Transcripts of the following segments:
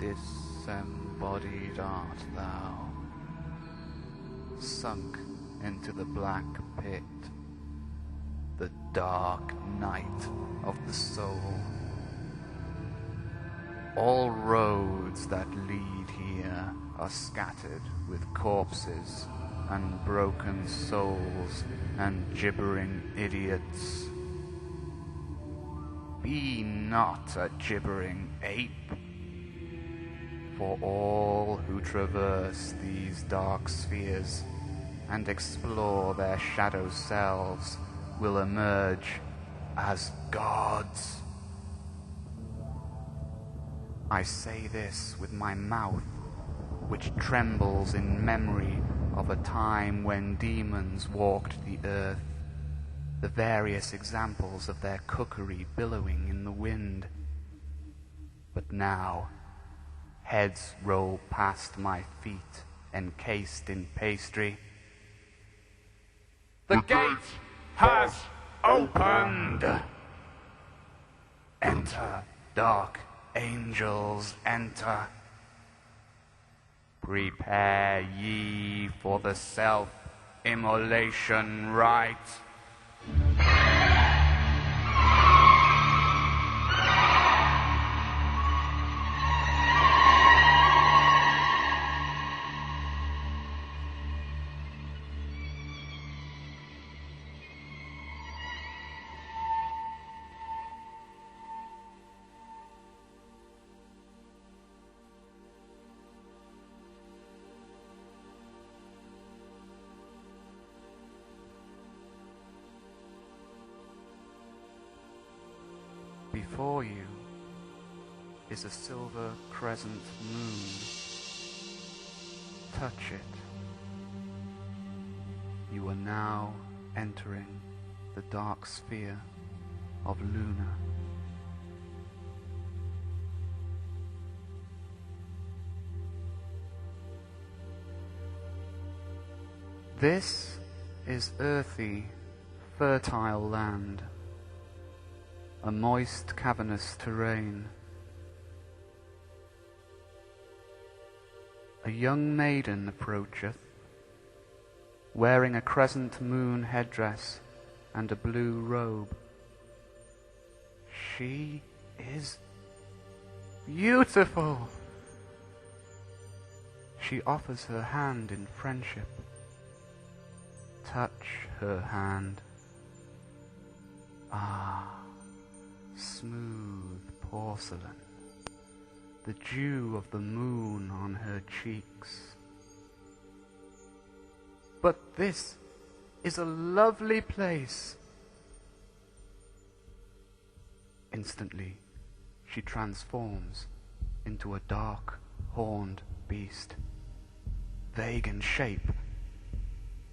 disembodied art thou, sunk into the black pit, the dark night of the soul. All roads that lead here are scattered with corpses and broken souls and gibbering idiots. Be not a gibbering ape, for all who traverse these dark spheres and explore their shadow selves will emerge as gods. I say this with my mouth, which trembles in memory of a time when demons walked the earth, the various examples of their cookery billowing in the wind. But now, heads roll past my feet, encased in pastry. The gate has opened! Enter, dark angels, enter. Prepare ye for the self-immolation rite. Before you is a silver crescent moon. Touch it. You are now entering the dark sphere of Luna. This is earthy, fertile land, a moist, cavernous terrain. A young maiden approacheth, wearing a crescent moon headdress and a blue robe. She is beautiful. She offers her hand in friendship. Touch her hand. Ah, smooth porcelain, the dew of the moon on her cheeks. But this is a lovely place. Instantly, she transforms into a dark, horned beast, vague in shape,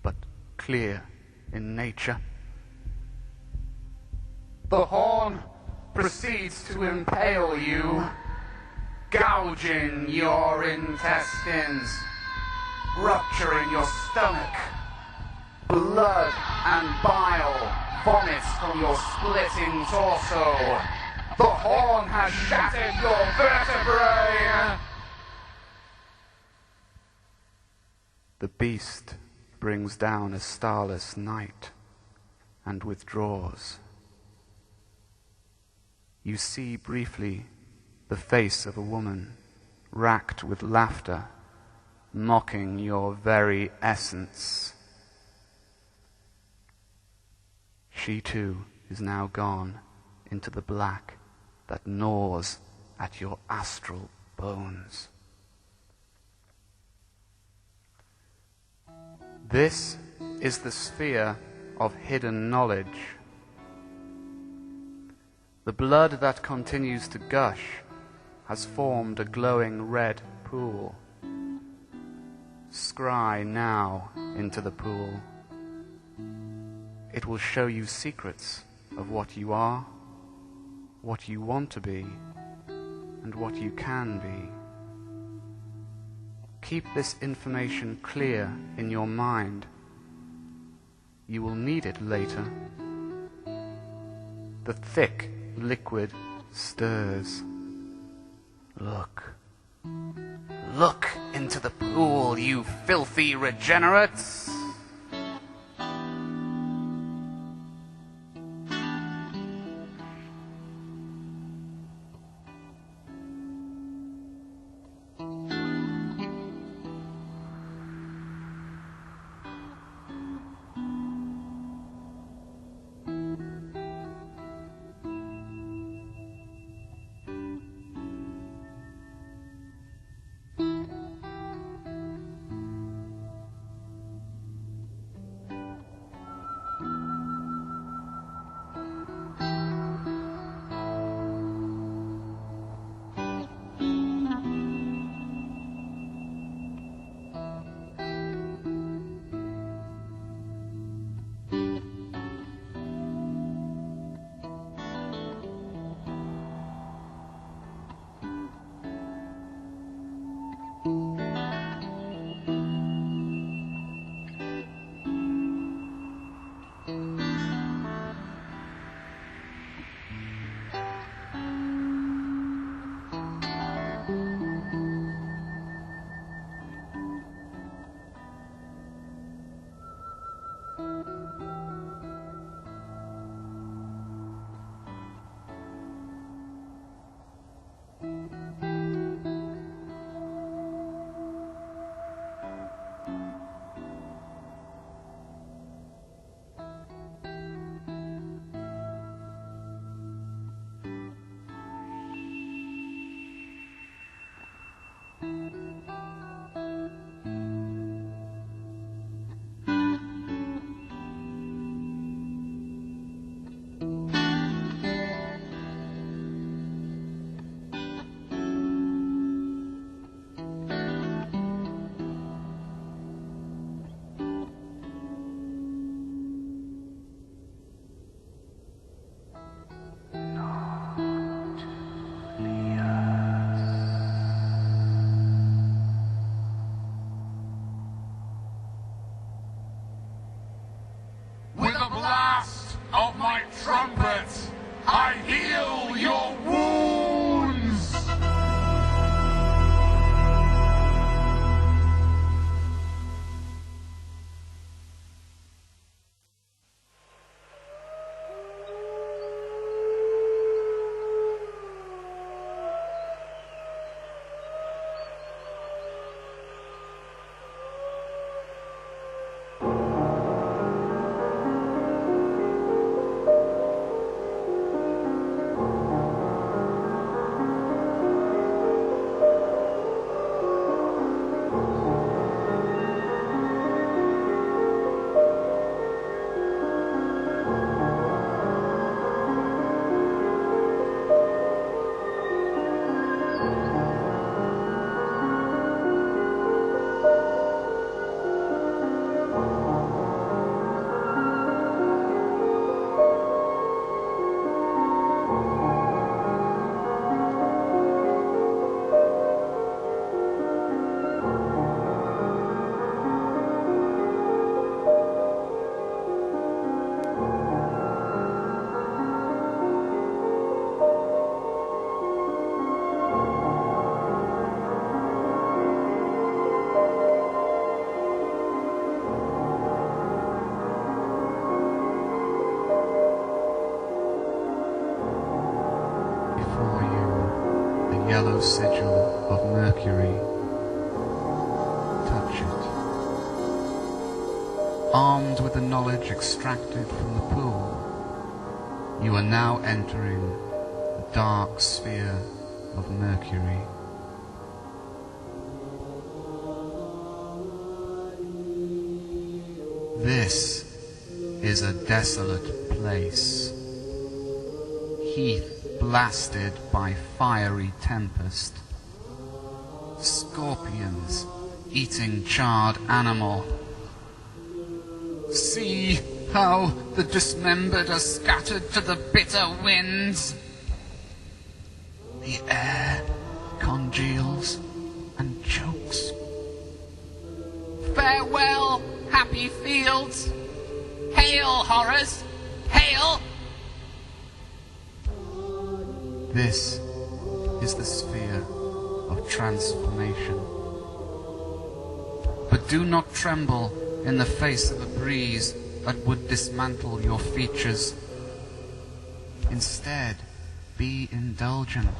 but clear in nature. The horn proceeds to impale you, gouging your intestines, rupturing your stomach. Blood and bile vomits from your splitting torso. The horn has shattered your vertebrae. The beast brings down a starless night and withdraws. You see briefly the face of a woman, racked with laughter, mocking your very essence. She too is now gone into the black that gnaws at your astral bones. This is the sphere of hidden knowledge. The blood that continues to gush has formed a glowing red pool. Scry now into the pool. It will show you secrets of what you are, what you want to be, and what you can be. Keep this information clear in your mind. You will need it later. The thick liquid stirs. Look, Look into the pool, you filthy regenerates! yellow sigil of Mercury. Touch it. Armed with the knowledge extracted from the pool, you are now entering the dark sphere of Mercury. This is a desolate place, heath blasted by fiery tempest, scorpions eating charred animal. See how the dismembered are scattered to the bitter winds. The air congeals and chokes. Farewell, happy fields! Hail, horrors! Hail! This is the sphere of transformation. But do not tremble in the face of a breeze that would dismantle your features. Instead, be indulgent.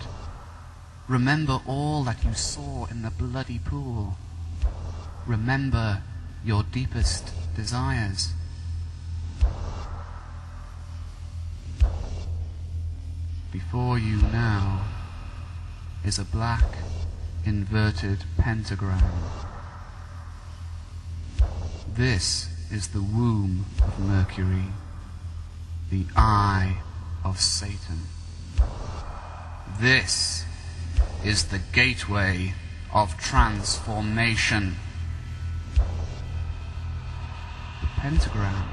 Remember all that you saw in the bloody pool. Remember your deepest desires. Before you now is a black, inverted pentagram. This is the womb of Mercury, the eye of Satan. This is the gateway of transformation. The pentagram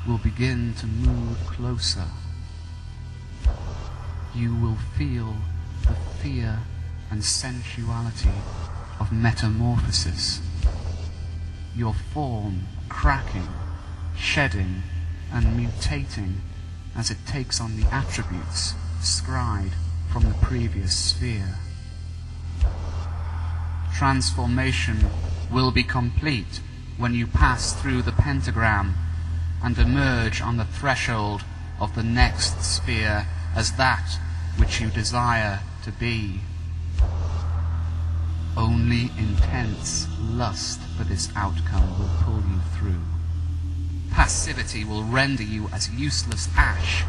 will begin to move closer. You will feel the fear and sensuality of metamorphosis. Your form cracking, shedding, and mutating as it takes on the attributes scried from the previous sphere. Transformation will be complete when you pass through the pentagram and emerge on the threshold of the next sphere as that which you desire to be. Only intense lust for this outcome will pull you through. Passivity will render you as useless ash,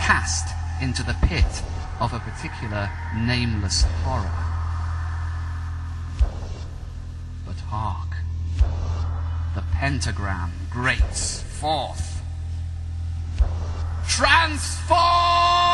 cast into the pit of a particular nameless horror. But hark, the pentagram grates forth. Transform!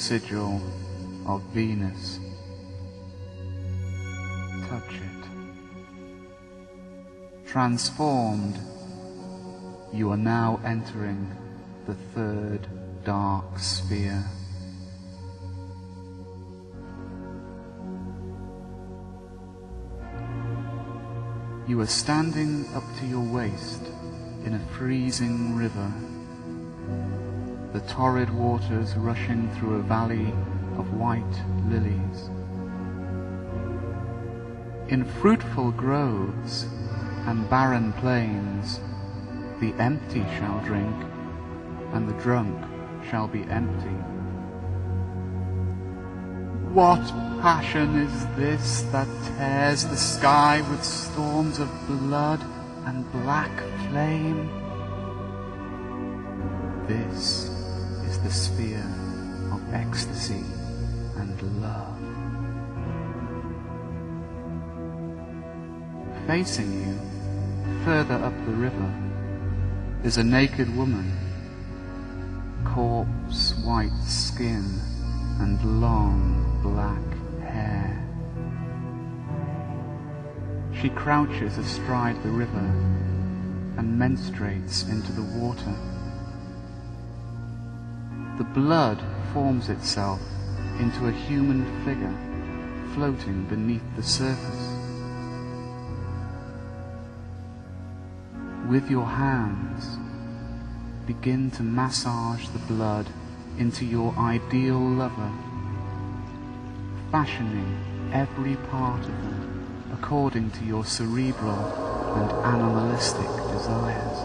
sigil of Venus. Touch it. Transformed, you are now entering the third dark sphere. You are standing up to your waist in a freezing river, the torrid waters rushing through a valley of white lilies. In fruitful groves and barren plains, the empty shall drink, and the drunk shall be empty. What passion is this that tears the sky with storms of blood and black flame? This is the sphere of ecstasy and love. Facing you, further up the river, is a naked woman, corpse white skin and long black hair. She crouches astride the river and menstruates into the water. The blood forms itself into a human figure floating beneath the surface. With your hands, begin to massage the blood into your ideal lover, fashioning every part of them according to your cerebral and animalistic desires.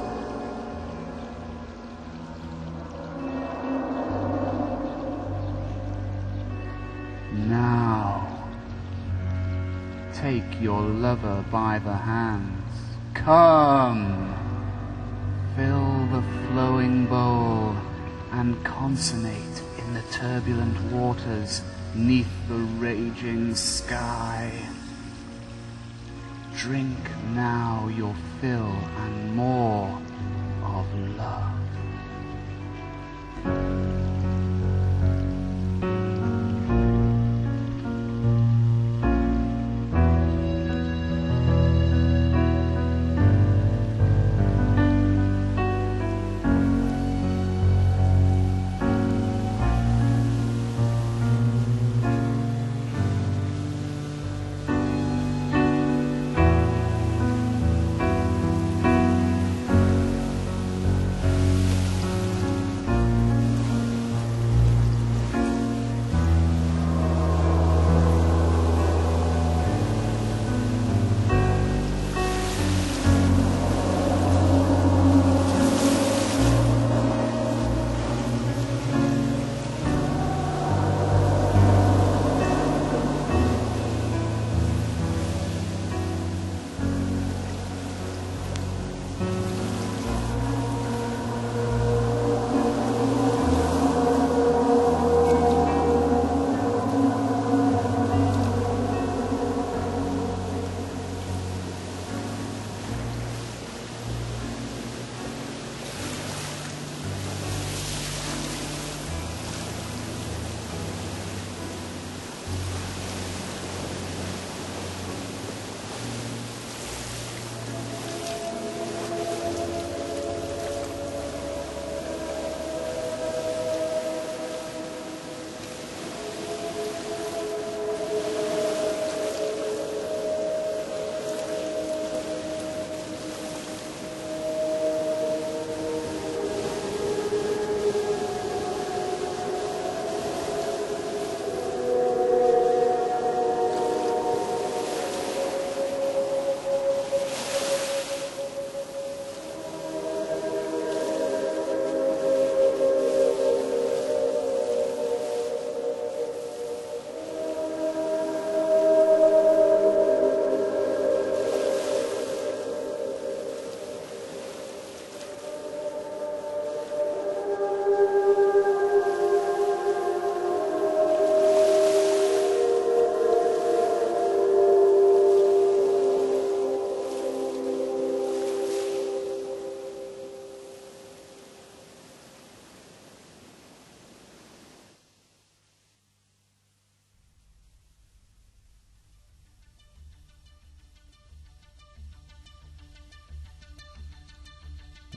Now, take your lover by the hands. Come, fill the flowing bowl and consummate in the turbulent waters 'neath the raging sky. Drink now your fill and more of love.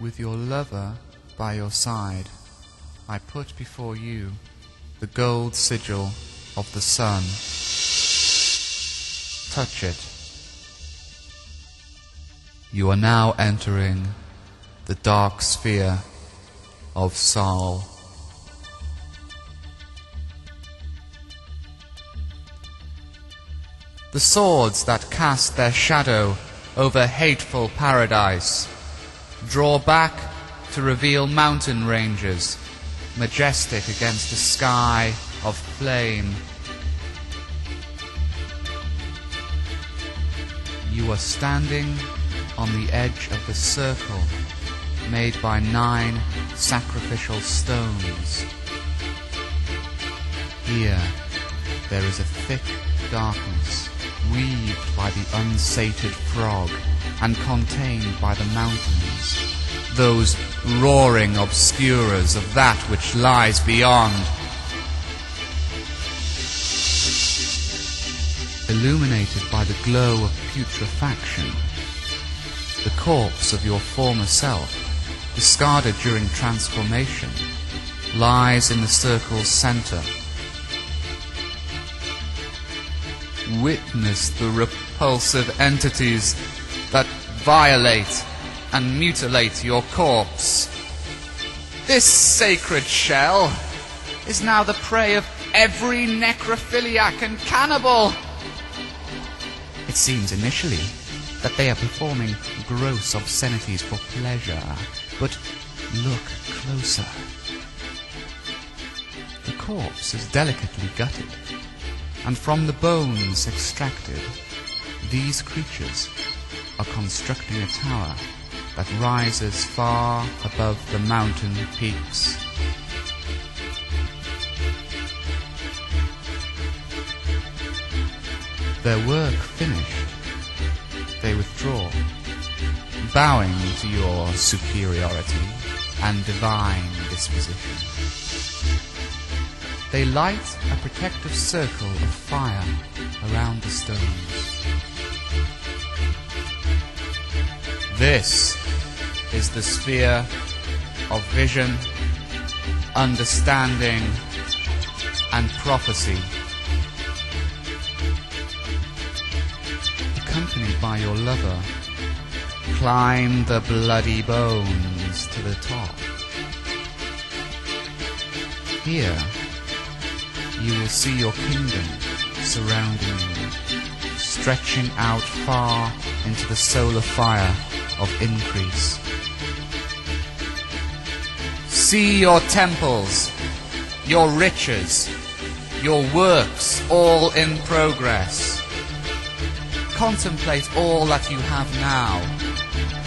With your lover by your side, I put before you the gold sigil of the sun. Touch it. You are now entering the dark sphere of Saul. The swords that cast their shadow over hateful paradise draw back to reveal mountain ranges, majestic against a sky of flame. You are standing on the edge of the circle made by 9 sacrificial stones. Here there is a thick darkness, weaved by the unsated frog and contained by the mountains, those roaring obscurers of that which lies beyond. Illuminated by the glow of putrefaction, the corpse of your former self, discarded during transformation, lies in the circle's center. Witness the repulsive entities that violate and mutilate your corpse. This sacred shell is now the prey of every necrophiliac and cannibal. It seems initially that they are performing gross obscenities for pleasure, but look closer. The corpse is delicately gutted, and from the bones extracted, these creatures are constructing a tower that rises far above the mountain peaks. Their work finished, they withdraw, bowing to your superiority and divine disposition. They light a protective circle of fire around the stones. This is the sphere of vision, understanding, and prophecy. Accompanied by your lover, climb the bloody bones to the top. Here, you will see your kingdom surrounding you, stretching out far into the solar fire of increase. See your temples, your riches, your works all in progress. Contemplate all that you have now,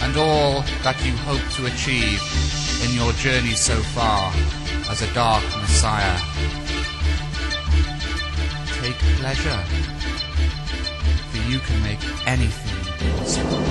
and all that you hope to achieve in your journey so far as a dark Messiah. Take pleasure, for you can make anything possible.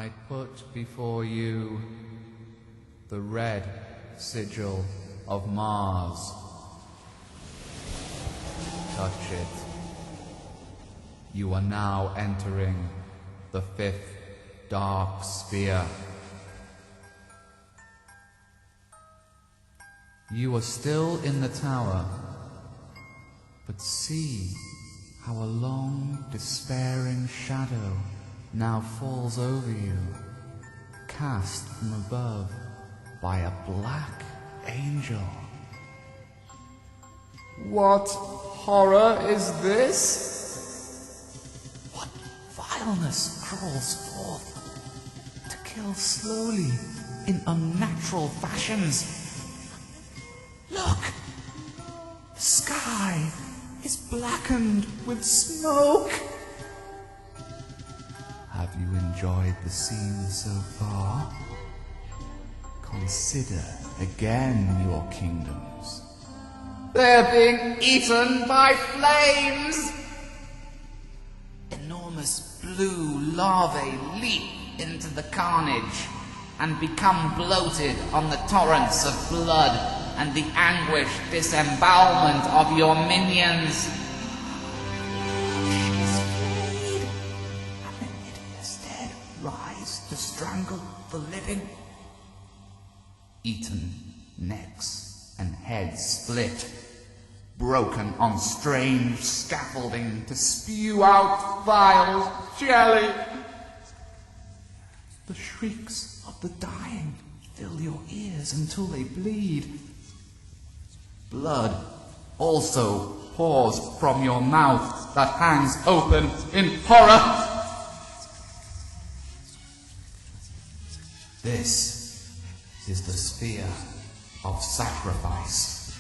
I put before you the red sigil of Mars. Touch it. You are now entering the 5th dark sphere. You are still in the tower, but see how a long, despairing shadow now falls over you, cast from above by a black angel. What horror is this? What vileness crawls forth to kill slowly in unnatural fashions? Look! The sky is blackened with smoke! Have you enjoyed the scene so far? Consider again your kingdoms. They're being eaten by flames! Enormous blue larvae leap into the carnage and become bloated on the torrents of blood and the anguished disembowelment of your minions. She's flayed, and the hideous dead rise to strangle the living. Eaten, necks and heads split, broken on strange scaffolding to spew out vile jelly. The shrieks of the dying fill your ears until they bleed. Blood also pours from your mouth that hangs open in horror. This is the sphere of sacrifice,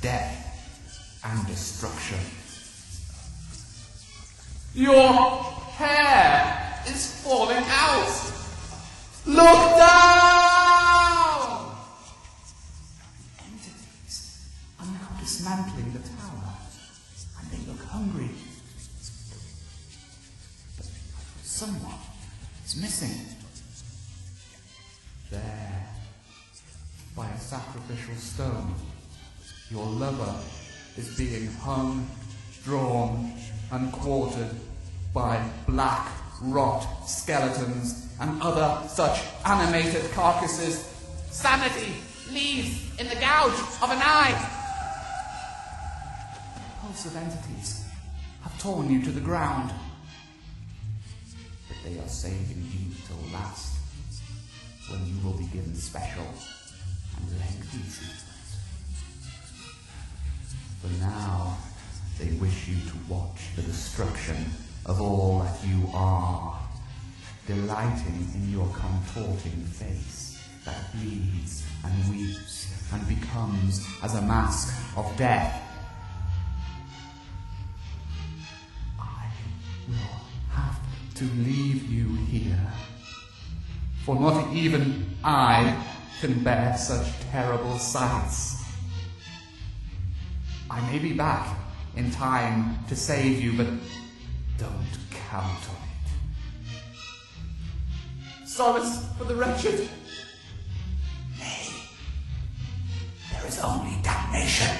death, and destruction. Your hair is falling out! Look down! Entities are now dismantling the tower, and they look hungry. But someone is missing. There, by a sacrificial stone, your lover is being hung, drawn, and quartered by black rot skeletons and other such animated carcasses. Sanity leaves in the gouge of an eye. Repulsive entities have torn you to the ground, but they are saving you till last, when you will be given special and lengthy treatment. For now, they wish you to watch the destruction of all that you are, delighting in your contorting face that bleeds and weeps and becomes as a mask of death. I will have to leave you here, for not even I can bear such terrible sights. I may be back in time to save you, but don't count on it. Solace for the wretched. Nay, there is only damnation.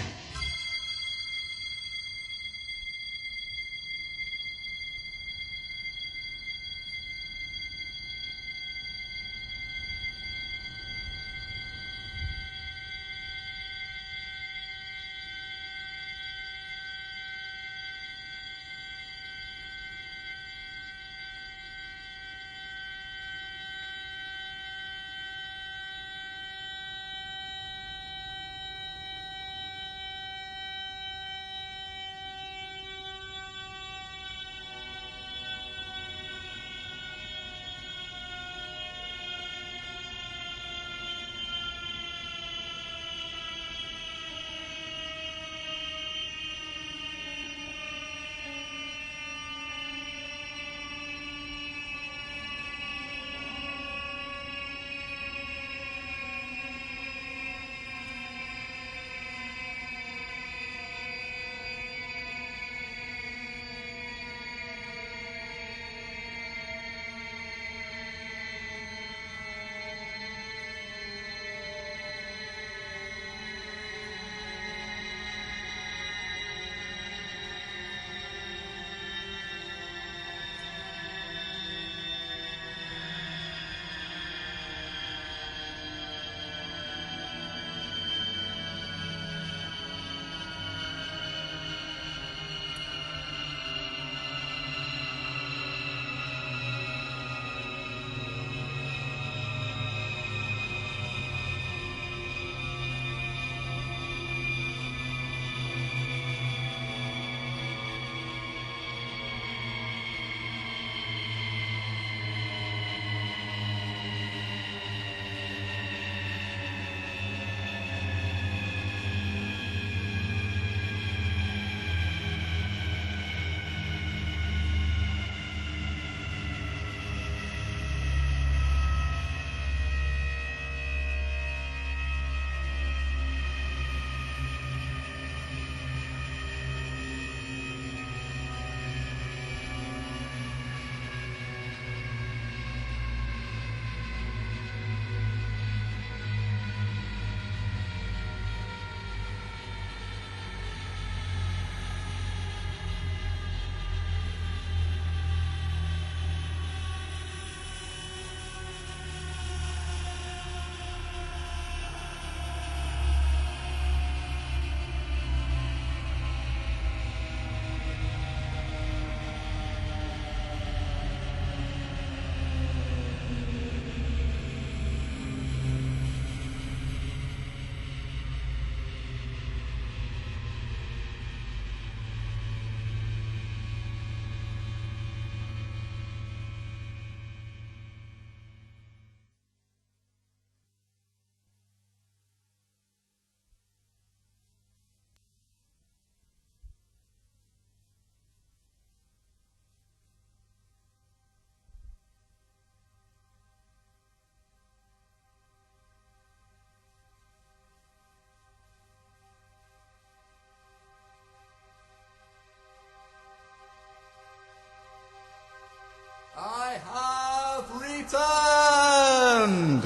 returned!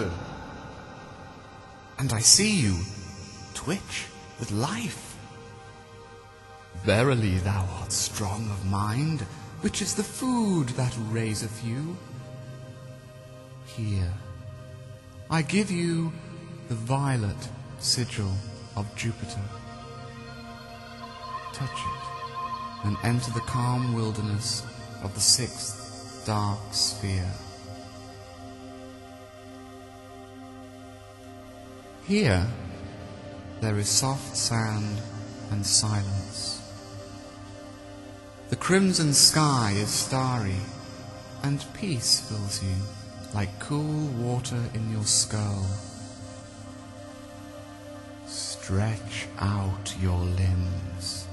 And I see you twitch with life. Verily thou art strong of mind, which is the food that raiseth you. Here, I give you the violet sigil of Jupiter. Touch it, and enter the calm wilderness of the sixth dark sphere. Here, there is soft sand and silence. The crimson sky is starry, and peace fills you like cool water in your skull. Stretch out your limbs.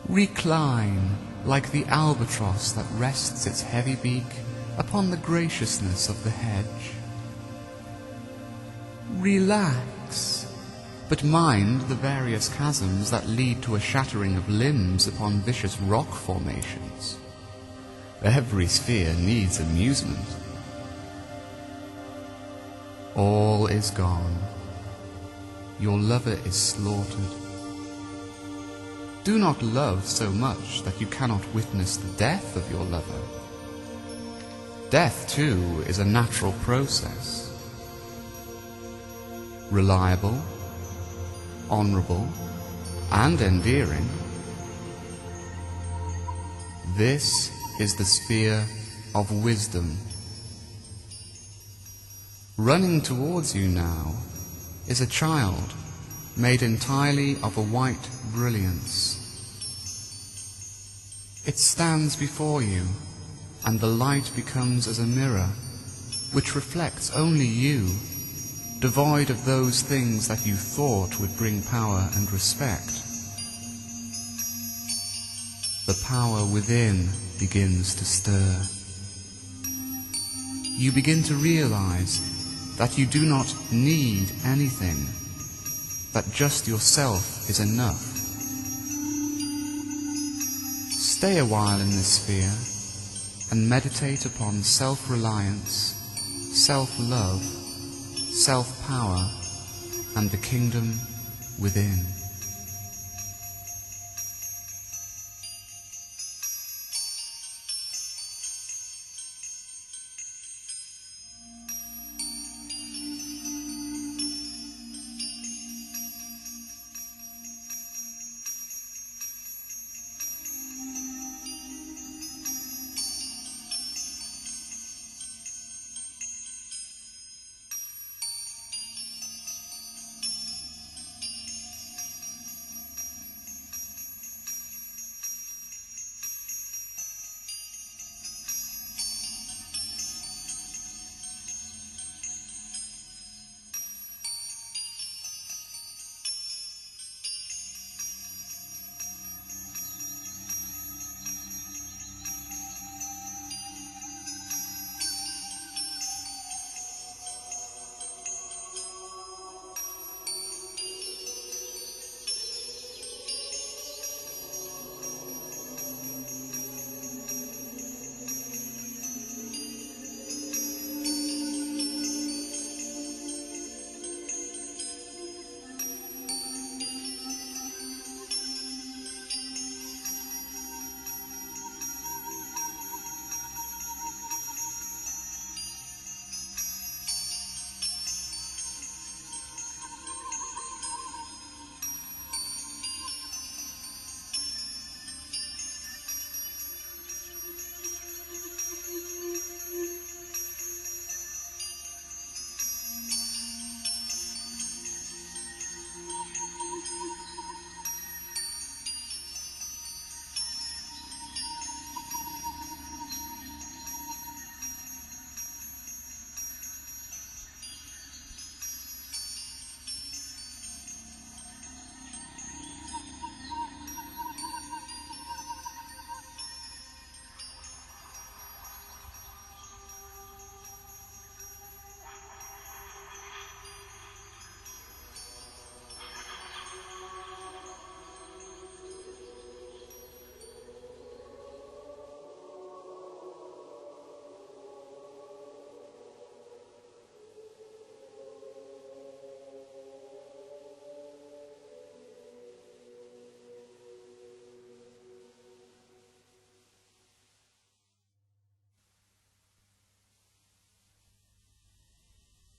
Recline like the albatross that rests its heavy beak upon the graciousness of the hedge. Relax, but mind the various chasms that lead to a shattering of limbs upon vicious rock formations. Every sphere needs amusement. All is gone. Your lover is slaughtered. Do not love so much that you cannot witness the death of your lover. Death, too, is a natural process. Reliable, honorable, and endearing. This is the sphere of wisdom. Running towards you now is a child made entirely of a white brilliance. It stands before you, and the light becomes as a mirror, which reflects only you, devoid of those things that you thought would bring power and respect. The power within begins to stir. You begin to realize that you do not need anything, that just yourself is enough. Stay a while in this sphere and meditate upon self-reliance, self-love, self-power, and the kingdom within.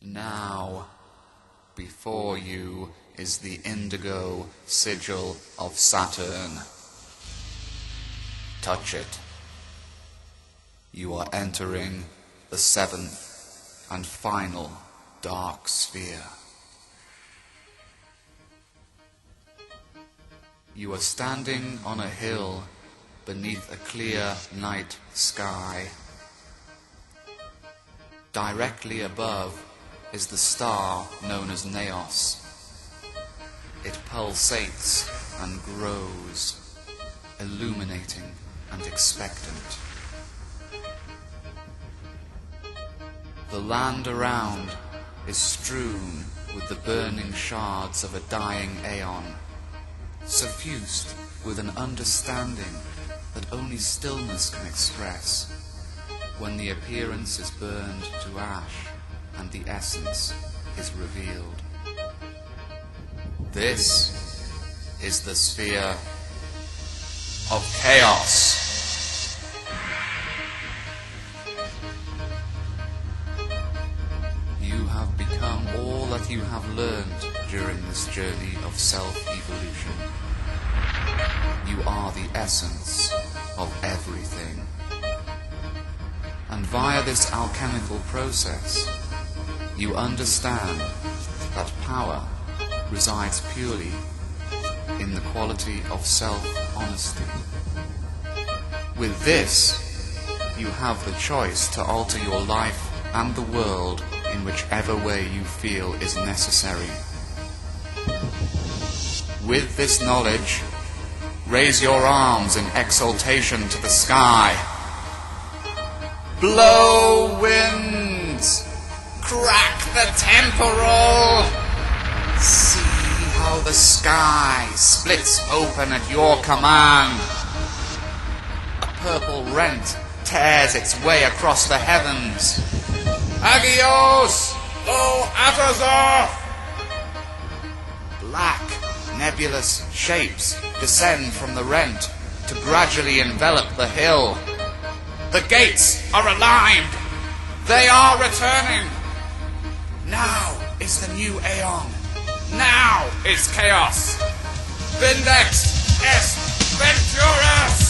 Now, before you is the indigo sigil of Saturn. Touch it. You are entering the seventh and final dark sphere. You are standing on a hill beneath a clear night sky. Directly above is the star known as Naos. It pulsates and grows, illuminating and expectant. The land around is strewn with the burning shards of a dying aeon, suffused with an understanding that only stillness can express, when the appearance is burned to ash and the essence is revealed. This is the sphere of chaos. You have become all that you have learned during this journey of self-evolution. You are the essence of everything. And via this alchemical process, you understand that power resides purely in the quality of self-honesty. With this, you have the choice to alter your life and the world in whichever way you feel is necessary. With this knowledge, raise your arms in exaltation to the sky. Blow winds! Crack the temporal! See how the sky splits open at your command. A purple rent tears its way across the heavens. Agios! O Atazar! Black, nebulous shapes descend from the rent to gradually envelop the hill. The gates are aligned. They are returning. Now is the new Aeon. Now is chaos. Vindex est Venturus!